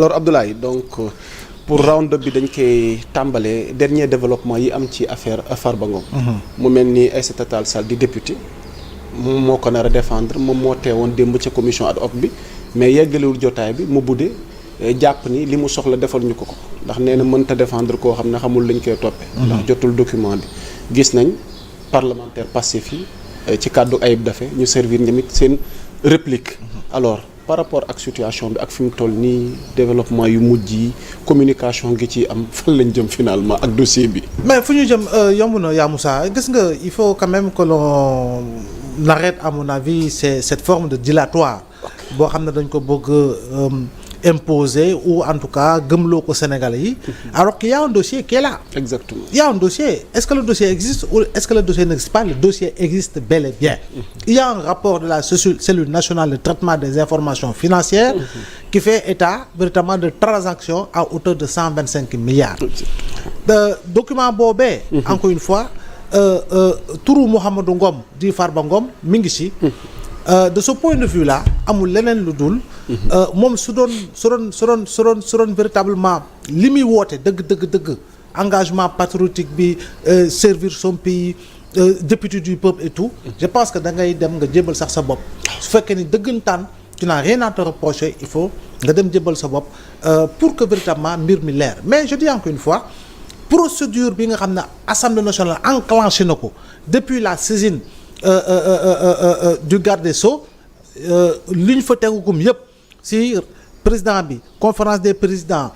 alors Abdoulaye donc pour round-up bi dañ koy tàmbalee dernier développement yi am ci affaire Farba Ngom. mu mel ni Aïssata Tall Sall di député moom moo ko nar a défendre moom moo teewoon démb ca commission ad hoc bi mais yeggalewul jotaay bi mu budde jàpp ni li mu soxla defal ñu ko ndax nee na mënta défendre koo xam ne xamul lañ koy toppee. ndax jotul document bi gis nañ parlementaire passif yi ci kàddu Ayib Daffé ñu servir ñamit seen réplique alors par rapport ak situation bi ak fi mu toll nii développement yu mujj yi communication gi ci am fan lañ jëm finalement ak dossier bi. mais fu ñu jëm yomb na yaa Moussa gis nga il faut quand même que l'on arrête à mon avis cette forme de dilatoire boo xam ne dañ ko bëgg imposer ou en tout cas gëmloo ko Sénégalais yi alors qu'il y a un dossier qui est là. Exactement. Il y a un dossier. Est-ce que le dossier existe ou est-ce que le dossier n'existe pas? Le dossier existe bel et bien. Il y a un rapport de la cellule nationale de traitement des informations financières qui fait état véritablement de transactions à hauteur de 125 milliards. Le document boobee encore une fois turu Mouhamadou Ngom di Farba Ngom mi ngi ci. De ce point de vue là amul leneen lu dul moom su doon véritablement li muy woote dëgg engagement patriotique bi servir son pays député du peuple et tout je pense que da ngay dem nga jébal sax sa bopp su fekkee ni dëggantaan tu n'as rien à te reprocher il faut nga dem jébal sa bopp pour que véritablement mbir mi leer mais je dis encore une fois procédure bi nga xam ne Assemblée nationale enclenché na ko depuis la saisine du garde des Sceaux li ñu fa tegugum yëpp si président bi conférence des présidents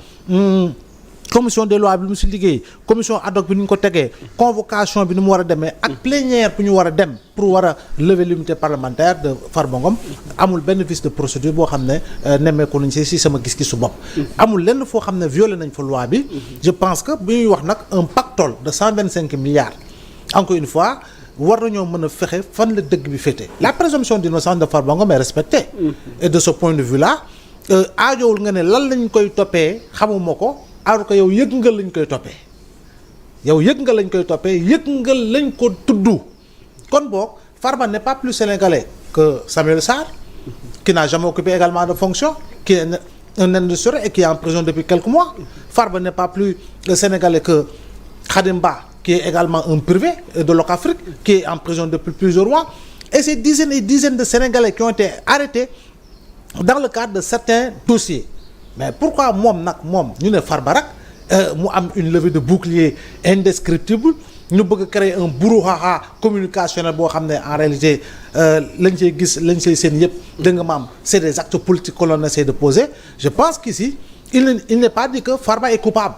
commission des lois bi mu si liggéey commission ad hoc bi ni ñu ko tegee convocation bi ni mu war a demee ak plénière bu ñu war a dem pour war a lever l'immunité parlementaire de Farba Ngom amul benn vice de procédure boo xam ne nemmeeku nañ si sama gis-gisu bopp amul lenn foo xam ne violé nañ fa loi bi je pense que bu ñuy wax nag un pactole de 125 milliards encore une fois war nañoo mën a fexe fan la dëgg bi féete la présomption d'innocence de Farba Ngom est respectée et de ce point de vue là aajowul nga ne lan lañ koy toppee xamuma ko alors que yow yëg nga lañ koy toppee yëg nga lañ ko tudd kon boog Farba n'est pas plus sénégalais que Samuel Sarr qui n'a jamais occupé également de fonction qui est un industriel et qui est en prison depuis quelques mois Farba n'est pas plus sénégalais que Khadim Ba qui est également un privé de Locafrique, qui est en prison depuis plusieurs mois. Et ces dizaines et dizaines de Sénégalais qui ont été arrêtés dans le cadre de certains dossiers. Mais pourquoi moom ñu ne Farba rek mu am une levée de bouclier indescriptible ñu bëgg créer un brouhaha communicationnel boo xam ne en réalité lañ cay seen yëpp da nga maam c'est des actes politiques que l'on essaie de poser. Je pense qu'ici il n'est pas dit que Farba est coupable.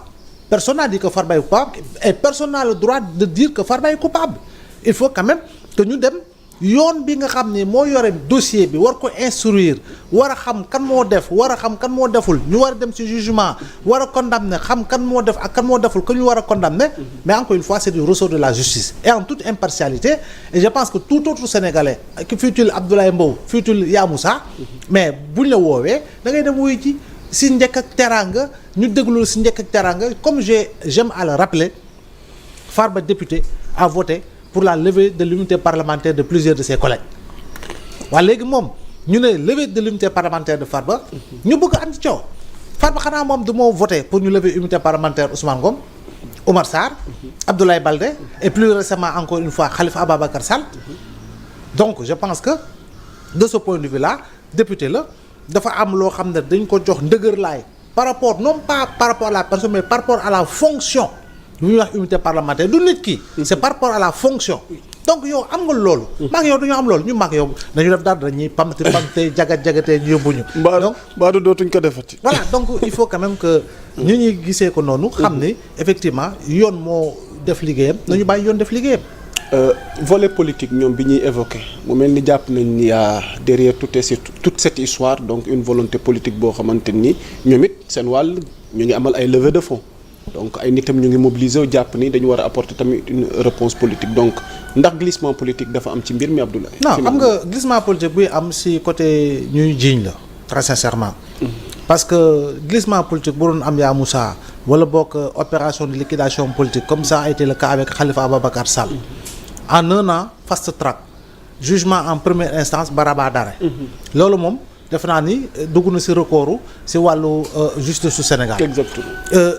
Personne n'a dit que Farba est coupable et personne n'a le droit de dire que Farba est coupable. Il faut quand même que ñu dem yoon bi nga xam ne moo yore dossier bi war ko instruire war a xam kan moo def war a xam kan moo deful ñu war a dem ci jugement war a condamner xam kan moo def ak kan moo deful que ñu war a condamner mais encore une fois c'est du ressort de la justice et en toute impartialité et je pense que tout autre Sénégalais fût-il Abdoulaye Mbow fût-il Ya Moussa mais buñ la woowee da ngay dem wuyu ci si njëkk ak teraanga ñu déglu si njëkk ak teraanga comme j'aime à le rappeler Farba député a voté pour la levée de l'immunité parlementaire de plusieurs de ses collègues waaye léegi moom ñu ne levée de l'immunité parlementaire de Farba ñu bëgg am ci coow Farba xanaa moom du moo voté pour ñu lever immunité parlementaire Ousmane Ngom Omar Sarr Abdoulaye Baldé et plus récemment encore une fois Khalifa Ababacar Sall donc je pense que de ce point de vue là député la dafa am loo xam ne dañ ko jox ndëgër laay par rapport non pas par rapport à la personne mais par rapport à la fonction lu ñuy wax unité parlementaire du nit ki c'est par rapport à la fonction donc yow am nga loolu maag yow dañoo am loolu ñu maag yow dañu def dara dañuy pamte jagatee ñu yóbbu ñu donc mbaadu dootuñ ko defati voilà donc il faut quand même que ñu ñuy gisee ko noonu xam ni effectivement yoon moo def liggéeyam nañu bàyyi yoon def liggéeyam volet politique ñoom bi ñuy évoqué mu mel ni jàpp nañ ni yaa derrière toute cette histoire donc une volonté politique boo xamante ni ñoom it seen wàll ñu ngi amal ay levée de fonds donc ay nitam ñu ngi mobiliser wu jàpp ni dañu war a apporter tamit une réponse politique donc ndax glissement politique dafa am ci mbir mi Abdoulaye. non xam nga glissement politique buy am si côté ñuy jiiñ la très sincèrement. parce que glissement politique bu doon am yaa Moussa wala boog opération de liquidation politique comme ça a été le cas avec Khalifa Ababacar Sall. en un an fast track jugement en première instance baraba dare loolu moom defe naa ni dugg na ci recordu ci wàllu justice su Sénégal. Exactement.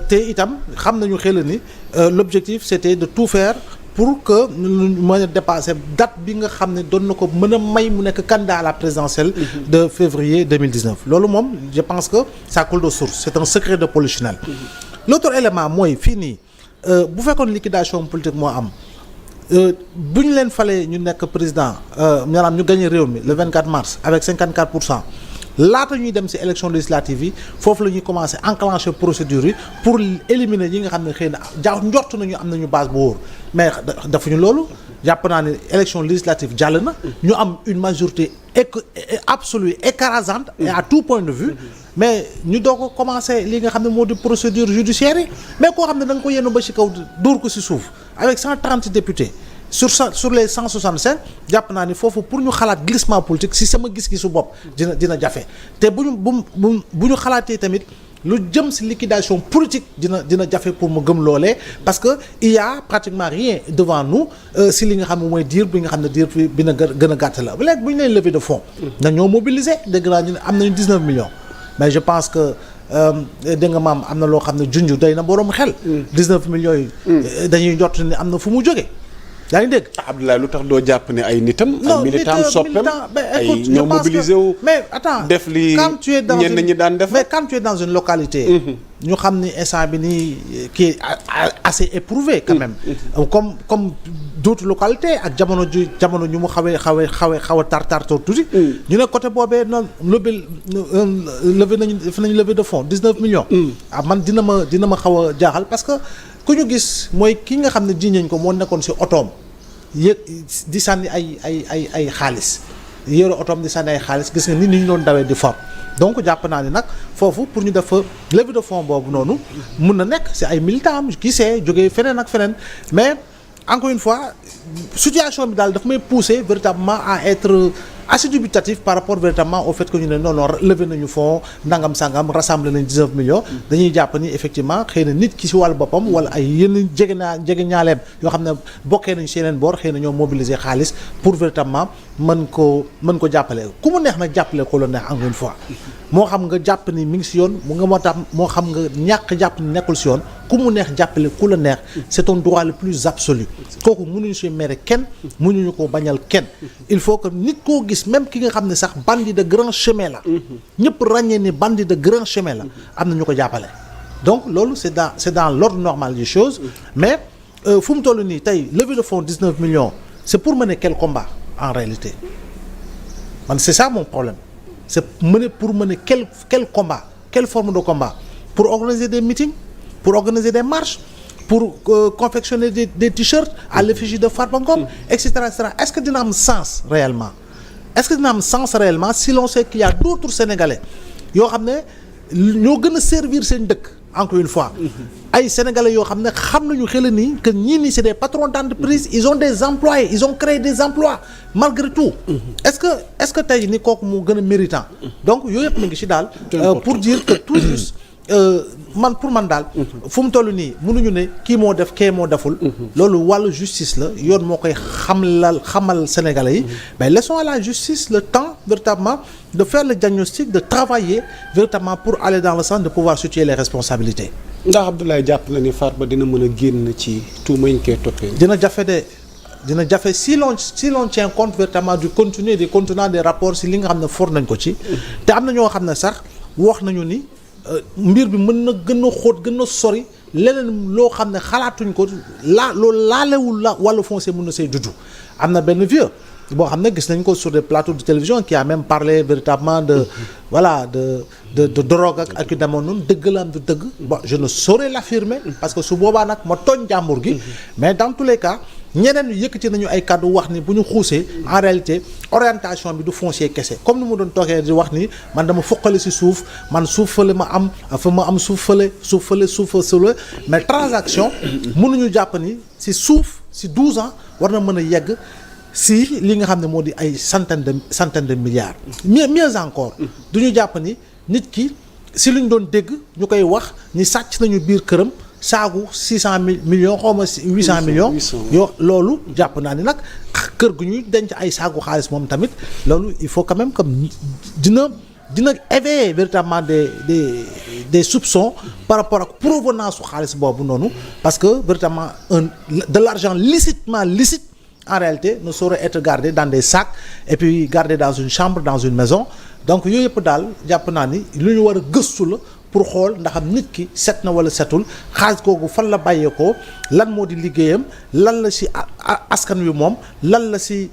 te itam xam nañu xel ni l'objectif c'était de tout faire pour que ñu mën a dépasser date bi nga xam ne doon na ko mën a may mu nekk candidat à la présidentielle de février 2019 loolu moom je pense que ça coule de source c'est un secret de polichinelle. L'autre élément mooy fii nii bu fekkoon liquidation politique moo am bu ñu leen falee ñu nekk président maanaam ñu gagné réew mi le 24 mars avec 54%. laata ñuy dem ci élection législative yi foofu la ñuy commencer enclencher procédure yi pour éliminer yi nga xam ne xëy na njort nañu am nañu base bu wóor mais defuñu loolu jàpp naa ne élection législative jàll na ñu am une majorité absolue écrasante et à tout point de vue mais ñu doo ko commencer li nga xam ne moo di procédure judiciaire yi mais koo xam ne da nga ko yenn ba ci kaw dóor ko ci suuf avec 130 députés sur les 165 jàpp naa ni foofu pour ñu xalaat glissement politique si sama gis-gisu bopp dina jafe te bu ñu xalaatee tamit lu jëm si liquidation politique dina jafe pour mu gëm loolee parce que il y a pratiquement rien devant nous si li nga xam ne mooy diir bi nga xam ne diir bi na gën a gàtt la léegi bu ñu nee levée de fonds na ñoo mobiliser dégg naa ñu ne am nañu 19 millions mais je pense que dégg nga maam am na loo xam ne junj doy na boroom xel 19 millions yi dañuy jot ni am na fu mu jógee yaa ngi dégg. Abdoulaye lu tax doo jàpp ne ay nitam. ay militants soppeem ay ñoo mobilisé wu. mais attends def li ñenn ñi daan def. mais quand tu es dans une localité. ñu xam ni instant bi nii qui est assez éprouvé quand même. comme d'autres localités ak jamono ñu mu xaw a tar tuuti. ñu ne côté boobee noonu levé nañu def nañu levée de fonds 19 millions. Man dina ma xaw a jaaxal parce que. ku ñu gis mooy ki nga xam ne jiñ nañ ko moo nekkoon ci otoom yëg di sànni ay xaalis yore otoom di sànni ay xaalis gis nga nit ñi ñu doon dawee di for donc jàpp naa ni nag foofu pour ñu def levée de fonds boobu noonu mun na nekk ci ay militants qui sait jógee feneen ak feneen mais encore une fois situation bi daal daf may pousser véritablement à être assez dubitatif par rapport véritablement au fait que ñu ne non levé nañu fonds nangam sangam rassemblé nañu 19 millions dañuy jàpp ni effectivement xëy na nit ki ci wàllu boppam wala ay yenn jege ñaaleem yoo xam ne bokkee nañu ci yeneen boor xëy na ñoo mobiliser xaalis pour véritablement mën ko jàppale ku mu neex nag jàppale ko la neex encore une fois moo xam nga jàpp ni mi ngi ci yoon moo xam nga ñàkk jàpp ni nekkul ci yoon ku mu neex jàppale ku la neex c'est ton droit le plus absolu kooku mënuñu ci mere kenn mënuñu ko bañal kenn il faut que nit koo gis même ki nga xam ne sax bandit de grand chemin la ñëpp ràññee ni bandit de grand chemin la am na ñu ko jàppale donc loolu c'est dans l'ordre normal des choses mais fu mu toll nii tey levée de fonds 19 millions c'est pour mener quel combat en réalité man c'est ça mon problème c'est pour mener quel combat quelle forme de combat pour organiser des meetings pour organiser des marches pour confectionner des t-shirts à l'effigie de Farba Ngom etc. Est-ce que dina am sens réellement si l'on sait qu'il y a d'autres Sénégalais yoo xam ne ñoo gën a servir seen dëkk encore une fois ay Sénégalais yoo xam ne xam nañu xel ni que ñii nii c'est des patrons d'entreprise ils ont des employés ils ont créé des emplois malgré tout est-ce que tey ni kooku mu gën a méritant donc yooyu yëpp mi ngi ci daal pour dire que tout juste pour man daal fu mu toll nii mënuñu ne kii moo def kee moo deful loolu wàllu justice la yoon moo koy xamal Sénégalais yi mais laissons à la justice le temps véritablement de faire le diagnostic de travailler véritablement pour aller dans le sens de pouvoir situer les responsabilités. ndax Abdoulaye jàpp na ni Farba dina mën a génn ci tuuma yi ñu koy toppee. dina jafe si l'on tient compte véritablement du contenu et des contenants des rapports si li nga xam ne for nañ ko ci te am na ñoo xam ne sax wax nañu ni mbir bi mën na gën a xóot gën a sori leneen loo xam ne xalaatuñ ko loolu laalewul la wàllu foncier mën na see juddu am na benn vieux boo xam ne gis nañ ko sur des plateaux de télévision qui a même parlé véritablement de drogue ak yu demoon noonu dëgg la am du dëgg bon je ne saurais l'affirmer parce que su boobaa nag ma tooñ jàmbur gi mais dans tous les cas ñeneen yëkkati nañu ay kàddu wax ni bu ñu xuusee en réalité orientation bi du foncier kese comme ni mu doon toogee di wax ni man dama foqale ci suuf man suuf fële ma am suuf fële mais transaction mënuñu jàpp ni ci suuf ci 12 ans war na mën a yegg si li nga xam ne moo di ay centaine de milliards mieux encore du ñu jàpp ni nit ki si lu ñu doon dégg ñu koy wax ni sàcc nañu biir këram saagu 600 millions xaw ma 800 millions yoo loolu jàpp naa ni nag kër gu ñuy denc ay saagu xaalis moom tamit loolu il faut quand même comme dina éveiller véritablement des soupçons par rapport ak provenance su xaalis boobu noonu parce que véritablement de l'argent licite en réalité ne saurait être gardé dans des sacs et puis gardé dans une chambre dans une maison donc yooyu yëpp daal jàpp naa ni lu ñu war a gëstu la pour xool ndax nit ki set na wala setul xaalis googu fan la bàyyeekoo lan moo di liggéeyam lan la ci askan wi moom lan la ci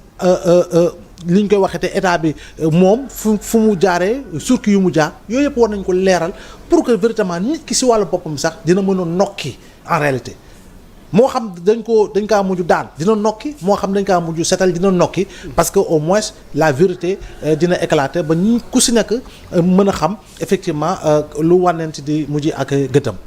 li ñu koy waxee te état bi moom fu mu jaaree surki yu mu jaar yooyu yëpp war nañ ko leeral pour que véritablement nit ki ci wàllu boppam sax dina mën a nokki en réalité moo xam dañ kaa mujj daan dina nokki moo xam dañ kaa mujj setal dina nokki parce que au moins la vérité dina éclater ba ñi ku ci nekk mën a xam effectivement lu wànnent di mujj ak gëtam